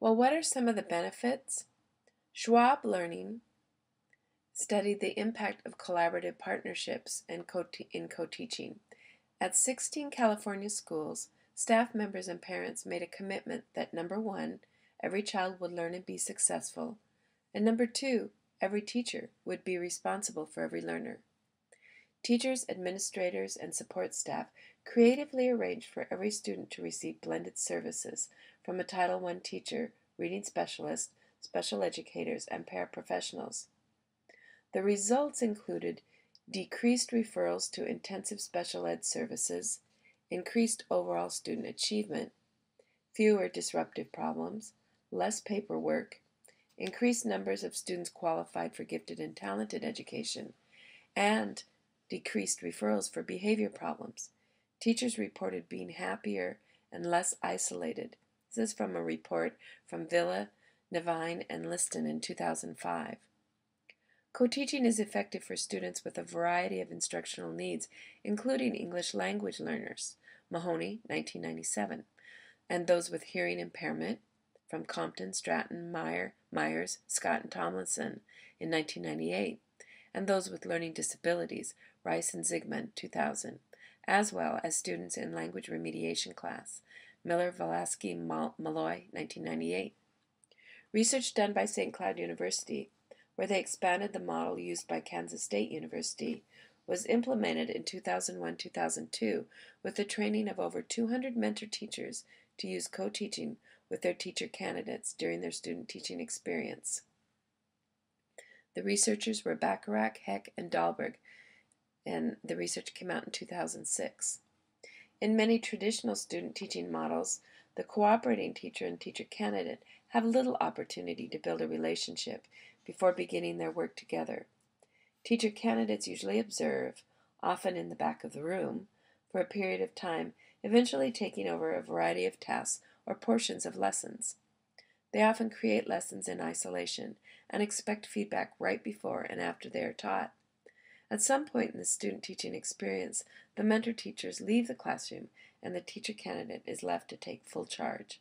Well, what are some of the benefits? Schwab Learning studied the impact of collaborative partnerships in co-teaching. At 16 California schools, staff members and parents made a commitment that number one, every child would learn and be successful, and number two, every teacher would be responsible for every learner. Teachers, administrators, and support staff creatively arranged for every student to receive blended services from a Title I teacher, reading specialist, special educators, and paraprofessionals. The results included decreased referrals to intensive special ed services, increased overall student achievement, fewer disruptive problems, less paperwork, increased numbers of students qualified for gifted and talented education, and decreased referrals for behavior problems. Teachers reported being happier and less isolated. This is from a report from Villa, Nevine, and Liston in 2005. Co-teaching is effective for students with a variety of instructional needs, including English language learners, Mahoney, 1997, and those with hearing impairment, from Compton, Stratton, Myers, Scott, and Tomlinson in 1998, and those with learning disabilities, Rice and Zygmunt, 2000, as well as students in language remediation class, Miller, Velasky, Malloy, 1998. Research done by St. Cloud University, where they expanded the model used by Kansas State University, was implemented in 2001-2002 with the training of over 200 mentor teachers to use co-teaching with their teacher candidates during their student teaching experience. The researchers were Bacharach, Heck, and Dahlberg, and the research came out in 2006. In many traditional student teaching models, the cooperating teacher and teacher candidate have little opportunity to build a relationship before beginning their work together. Teacher candidates usually observe, often in the back of the room, for a period of time, eventually taking over a variety of tasks or portions of lessons. They often create lessons in isolation and expect feedback right before and after they are taught. At some point in the student teaching experience, the mentor teachers leave the classroom and the teacher candidate is left to take full charge.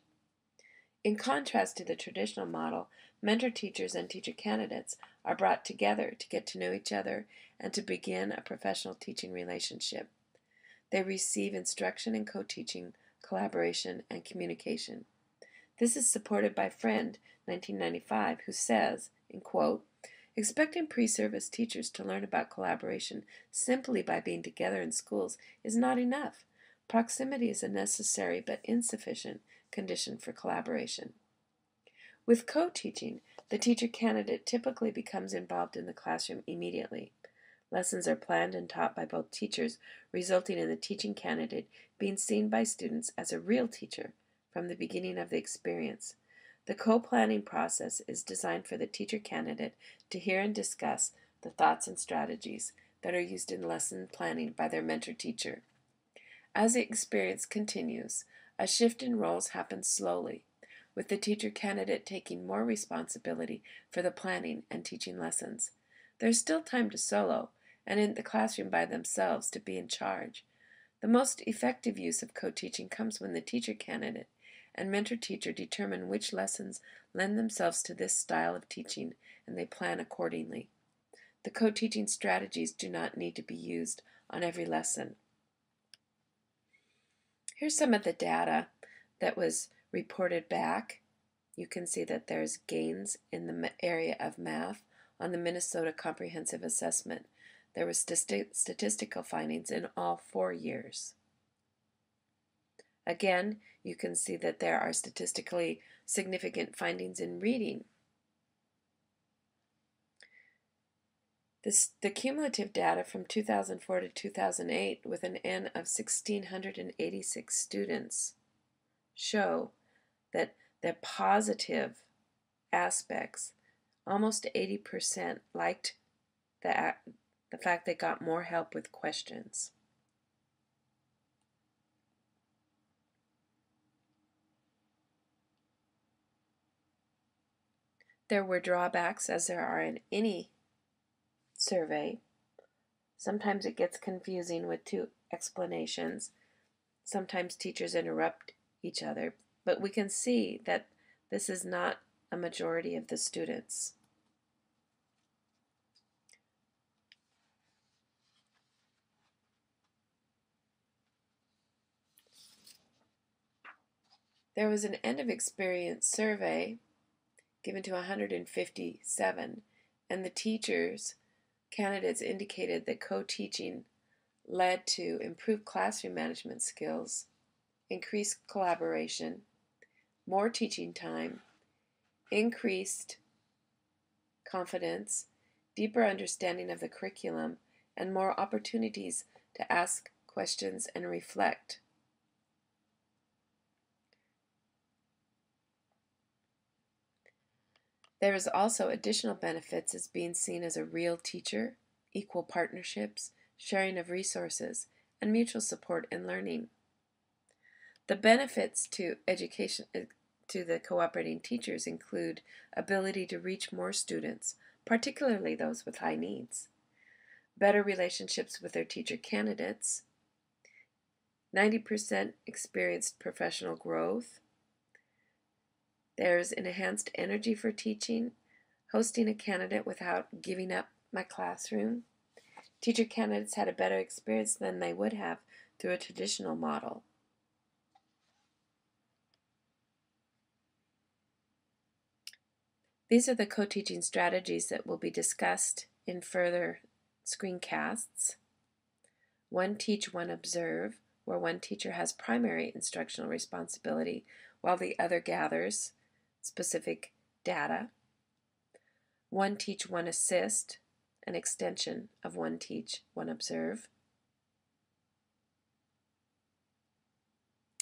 In contrast to the traditional model, mentor teachers and teacher candidates are brought together to get to know each other and to begin a professional teaching relationship. They receive instruction in co-teaching, collaboration, and communication. This is supported by Friend, 1995, who says, in quote, "Expecting pre-service teachers to learn about collaboration simply by being together in schools is not enough. Proximity is a necessary but insufficient condition for collaboration." With co-teaching, the teacher candidate typically becomes involved in the classroom immediately. Lessons are planned and taught by both teachers, resulting in the teaching candidate being seen by students as a real teacher from the beginning of the experience. The co-planning process is designed for the teacher candidate to hear and discuss the thoughts and strategies that are used in lesson planning by their mentor teacher. As the experience continues, a shift in roles happens slowly, with the teacher candidate taking more responsibility for the planning and teaching lessons. There's still time to solo, and in the classroom by themselves to be in charge. The most effective use of co-teaching comes when the teacher candidate and mentor teacher determine which lessons lend themselves to this style of teaching, and they plan accordingly. The co-teaching strategies do not need to be used on every lesson. Here's some of the data that was reported back. You can see that there's gains in the area of math on the Minnesota Comprehensive Assessment. There were statistical findings in all 4 years. Again, you can see that there are statistically significant findings in reading. The cumulative data from 2004 to 2008 with an N of 1,686 students show that the positive aspects, almost 80% liked the fact they got more help with questions. There were drawbacks, as there are in any survey. Sometimes it gets confusing with 2 explanations. Sometimes teachers interrupt each other, but we can see that This is not a majority of the students. There was an end of experience survey given to 157, and the teachers candidates indicated that co-teaching led to improved classroom management skills, increased collaboration, more teaching time, increased confidence, deeper understanding of the curriculum, and more opportunities to ask questions and reflect. There is also additional benefits as being seen as a real teacher, equal partnerships, sharing of resources, and mutual support in learning. The benefits to education to the cooperating teachers include ability to reach more students, particularly those with high needs, better relationships with their teacher candidates, 90% experienced professional growth. There's enhanced energy for teaching, hosting a candidate without giving up my classroom. Teacher candidates had a better experience than they would have through a traditional model. These are the co-teaching strategies that will be discussed in further screencasts. One teach, one observe, where one teacher has primary instructional responsibility while the other gathers specific data. One teach, one assist, an extension of one teach, one observe.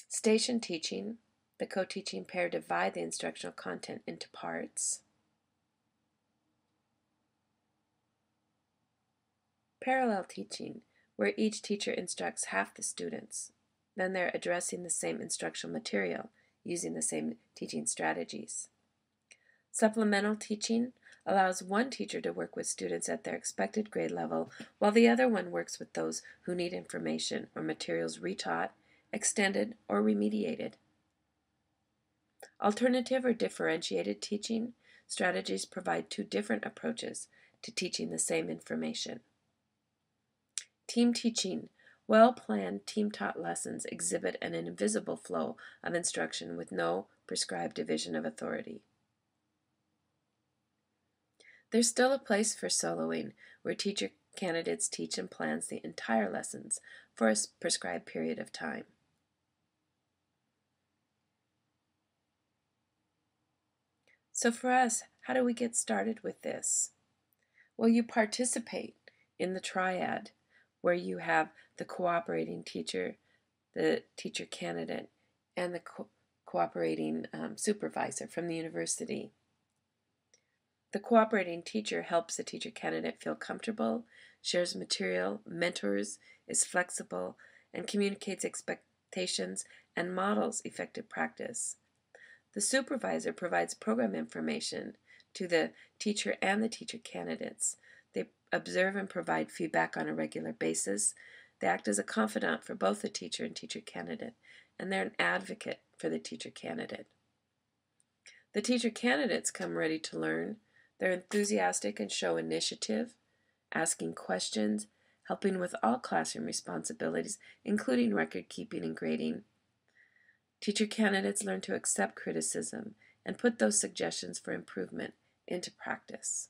Station teaching, the co-teaching pair divide the instructional content into parts. Parallel teaching, where each teacher instructs half the students. Then they're addressing the same instructional material using the same teaching strategies. Supplemental teaching allows one teacher to work with students at their expected grade level, while the other one works with those who need information or materials retaught, extended, or remediated. Alternative or differentiated teaching strategies provide two different approaches to teaching the same information. Team teaching. Well-planned, team-taught lessons exhibit an invisible flow of instruction with no prescribed division of authority. There's still a place for soloing, where teacher candidates teach and plans the entire lessons for a prescribed period of time. So for us, how do we get started with this? Well, you participate in the triad, where you have the cooperating teacher, the teacher candidate, and the cooperating supervisor from the university. The cooperating teacher helps the teacher candidate feel comfortable, shares material, mentors, is flexible, and communicates expectations and models effective practice. The supervisor provides program information to the teacher and the teacher candidates. They observe and provide feedback on a regular basis. They act as a confidant for both the teacher and teacher candidate, and they're an advocate for the teacher candidate. The teacher candidates come ready to learn. They're enthusiastic and show initiative, asking questions, helping with all classroom responsibilities, including record keeping and grading. Teacher candidates learn to accept criticism and put those suggestions for improvement into practice.